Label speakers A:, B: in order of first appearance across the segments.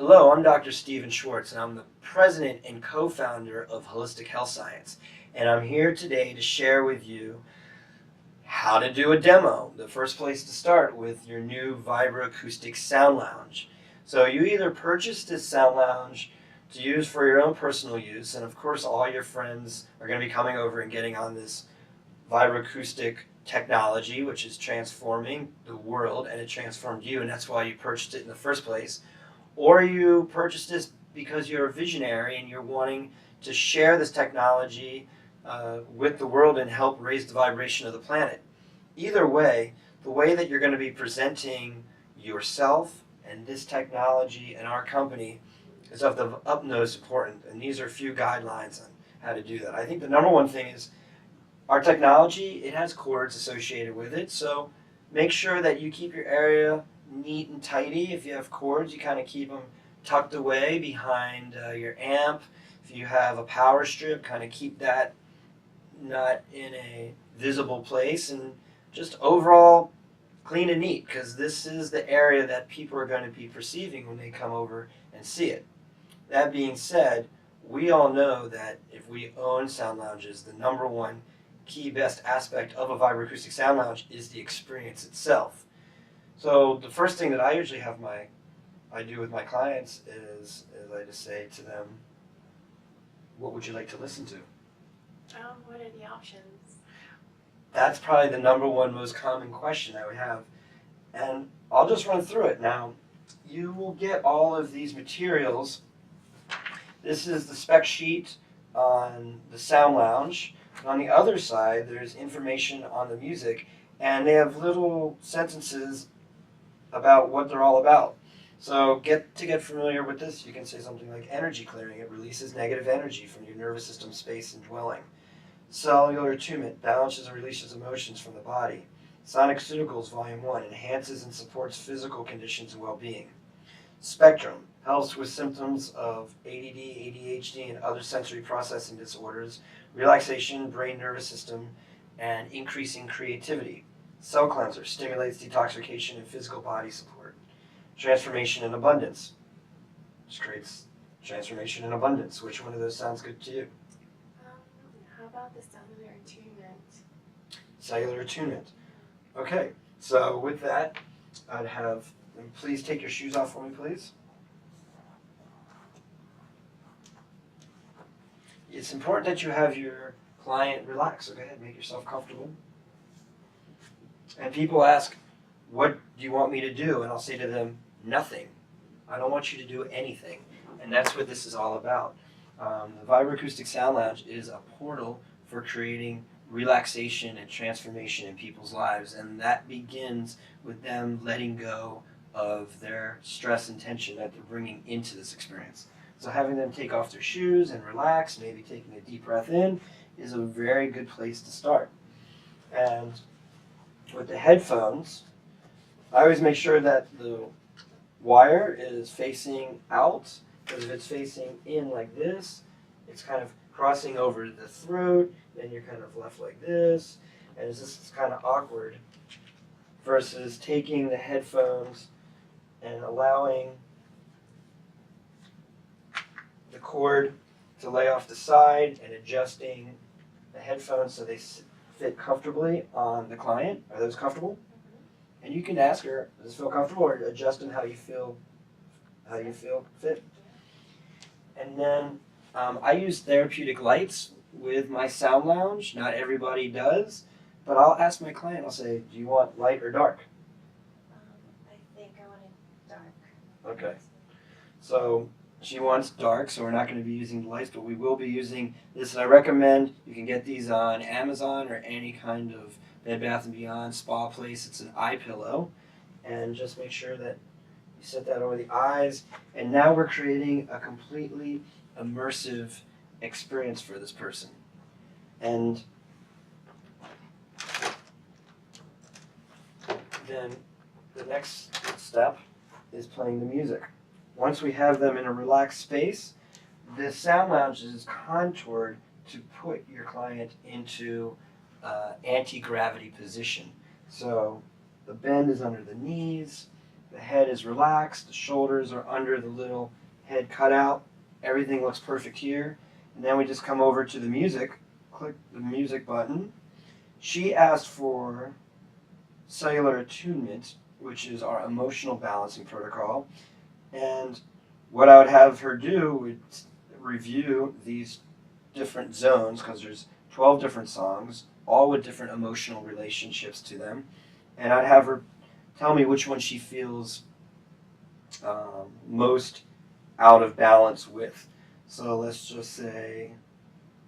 A: Hello, I'm Dr. Stephen Schwartz, and I'm the president and co-founder of Holistic Health Science. And I'm here today to share with you how to do a demo. The first place to start with your new vibroacoustic sound lounge. So you either purchase this sound lounge to use for your own personal use, and of course all your friends are going to be coming over and getting on this vibroacoustic technology, which is transforming the world, and it transformed you, and that's why you purchased it in the first place. Or you purchased this because you're a visionary and you're wanting to share this technology with the world and help raise the vibration of the planet. Either way, the way that you're going to be presenting yourself and this technology and our company is of the utmost importance, and these are a few guidelines on how to do that. I think the number one thing is our technology, it has cords associated with it, so make sure that you keep your area neat and tidy. If you have cords, you kind of keep them tucked away behind your amp. If you have a power strip, kind of keep that not in a visible place, and just overall clean and neat, because this is the area that people are going to be perceiving when they come over and see it. That being said, we all know that if we own sound lounges, the number one key best aspect of a vibroacoustic sound lounge is the experience itself. So the first thing that I usually I do with my clients is I just say to them, what would you like to listen to?
B: What are the options?
A: That's probably the number one most common question that we have. And I'll just run through it. Now, you will get all of these materials. This is the spec sheet on the sound lounge. And on the other side, there's information on the music, and they have little sentences about what they're all about. So get familiar with this, you can say something like energy clearing. It releases negative energy from your nervous system, space, and dwelling. Cellular Attunement balances and releases emotions from the body. Sonic-ceuticals Volume 1 enhances and supports physical conditions and well-being. Spectrum helps with symptoms of ADD, ADHD, and other sensory processing disorders, relaxation, brain nervous system, and increasing creativity. Cell Cleanser stimulates detoxification and physical body support. Transformation and Abundance, which creates transformation and abundance. Which one of those sounds good to you?
B: How about the Cellular Attunement?
A: Cellular Attunement. Okay, so with that, I'd have them please take your shoes off for me, please. It's important that you have your client relax, so go ahead and make yourself comfortable. And people ask, what do you want me to do? And I'll say to them, nothing. I don't want you to do anything. And that's what this is all about. The Vibroacoustic Sound Lounge is a portal for creating relaxation and transformation in people's lives. And that begins with them letting go of their stress and tension that they're bringing into this experience. So having them take off their shoes and relax, maybe taking a deep breath in, is a very good place to start. And with the headphones, I always make sure that the wire is facing out, because if it's facing in like this, it's kind of crossing over the throat, then you're kind of left like this, and it's just kind of awkward, versus taking the headphones and allowing the cord to lay off the side and adjusting the headphones so they fit comfortably on the client. Are those comfortable? Mm-hmm. And you can ask her, does this feel comfortable, or adjust them how you feel fit. And then I use therapeutic lights with my sound lounge. Not everybody does, but I'll ask my client, I'll say, do you want light or dark?
B: I think I want it dark.
A: Okay. So she wants dark, so we're not going to be using lights, but we will be using this. And I recommend you can get these on Amazon or any kind of Bed Bath & Beyond spa place. It's an eye pillow, and just make sure that you set that over the eyes. And now we're creating a completely immersive experience for this person. And then the next step is playing the music. Once we have them in a relaxed space, the sound lounge is contoured to put your client into anti-gravity position. So the bend is under the knees, The head is relaxed, the shoulders are under the little head cutout. Everything looks perfect here. And then we just come over to the music, click the music button. She asked for Cellular Attunement, which is our emotional balancing protocol. And what I would have her do would review these different zones, because there's 12 different songs, all with different emotional relationships to them. And I'd have her tell me which one she feels most out of balance with. So let's just say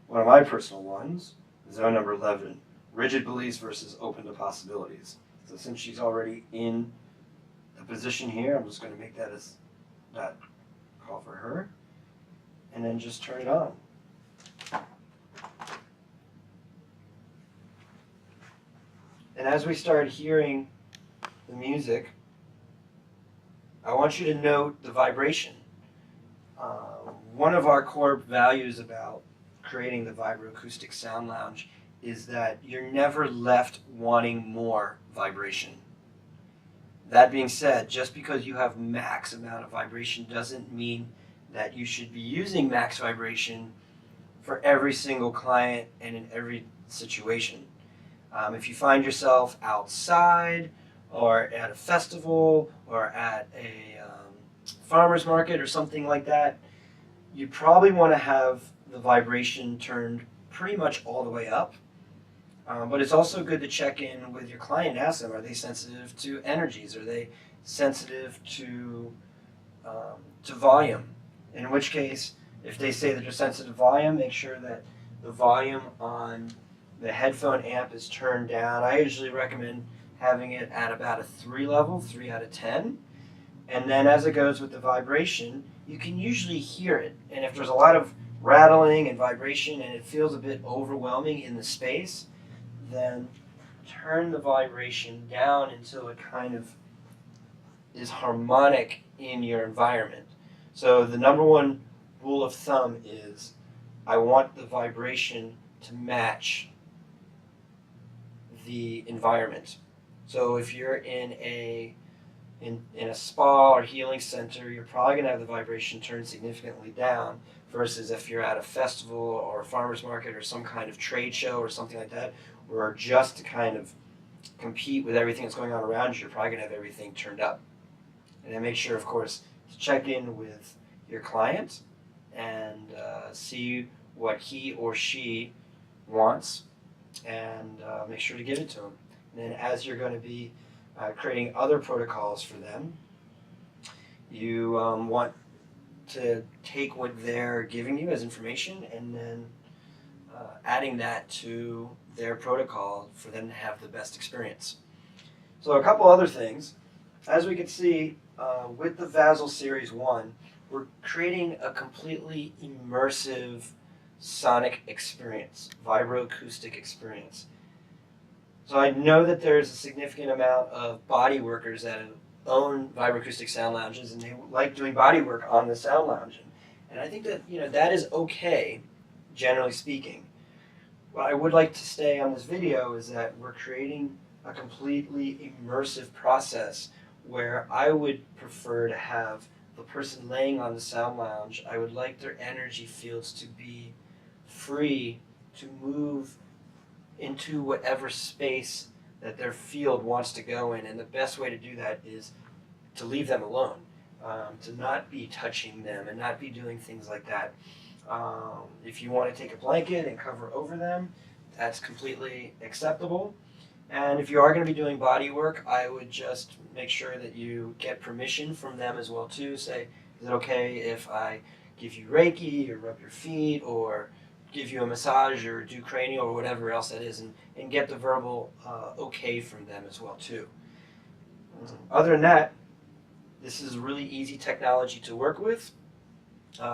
A: one of my personal ones, zone number 11, rigid beliefs versus open to possibilities. So since she's already in the position here, I'm just going to make that as that call for her, and then just turn it on. And as we start hearing the music, I want you to note the vibration. One of our core values about creating the vibroacoustic sound lounge is that you're never left wanting more vibration. That being said, just because you have max amount of vibration doesn't mean that you should be using max vibration for every single client and in every situation. If you find yourself outside or at a festival or at a farmer's market or something like that, you probably want to have the vibration turned pretty much all the way up. But it's also good to check in with your client and ask them, are they sensitive to energies? Are they sensitive to volume? In which case, if they say that they're sensitive to volume, make sure that the volume on the headphone amp is turned down. I usually recommend having it at about a 3 level, 3 out of 10. And then as it goes with the vibration, you can usually hear it. And if there's a lot of rattling and vibration and it feels a bit overwhelming in the space, then turn the vibration down until it kind of is harmonic in your environment. So the number one rule of thumb is I want the vibration to match the environment. So if you're in a spa or healing center, you're probably going to have the vibration turned significantly down, versus if you're at a festival or a farmer's market or some kind of trade show or something like that, where just to kind of compete with everything that's going on around you, you're probably going to have everything turned up. And then make sure, of course, to check in with your client and see what he or she wants, and make sure to give it to them. And then as you're going to be creating other protocols for them, you want to take what they're giving you as information and then adding that to their protocol for them to have the best experience. So a couple other things. As we can see with the VASL Series 1, we're creating a completely immersive sonic experience, vibroacoustic experience. So I know that there's a significant amount of body workers that own vibroacoustic sound lounges, and they like doing body work on the sound lounge. And I think that that is okay, generally speaking. What I would like to say on this video is that we're creating a completely immersive process where I would prefer to have the person laying on the sound lounge, I would like their energy fields to be free to move into whatever space that their field wants to go in. And the best way to do that is to leave them alone, to not be touching them and not be doing things like that. If you want to take a blanket and cover over them, that's completely acceptable. And if you are going to be doing body work, I would just make sure that you get permission from them as well too. Say, is it okay if I give you Reiki or rub your feet or give you a massage or do cranial or whatever else that is, and get the verbal okay from them as well too. Other than that, this is really easy technology to work with.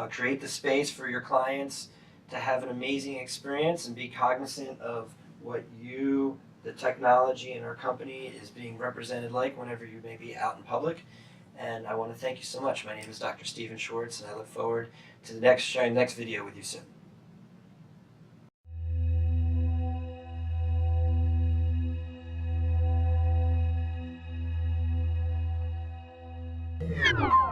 A: Create the space for your clients to have an amazing experience and be cognizant of what the technology in our company is being represented like whenever you may be out in public. And I want to thank you so much. My name is Dr. Stephen Schwartz, and I look forward to sharing the next video with you soon.
B: it.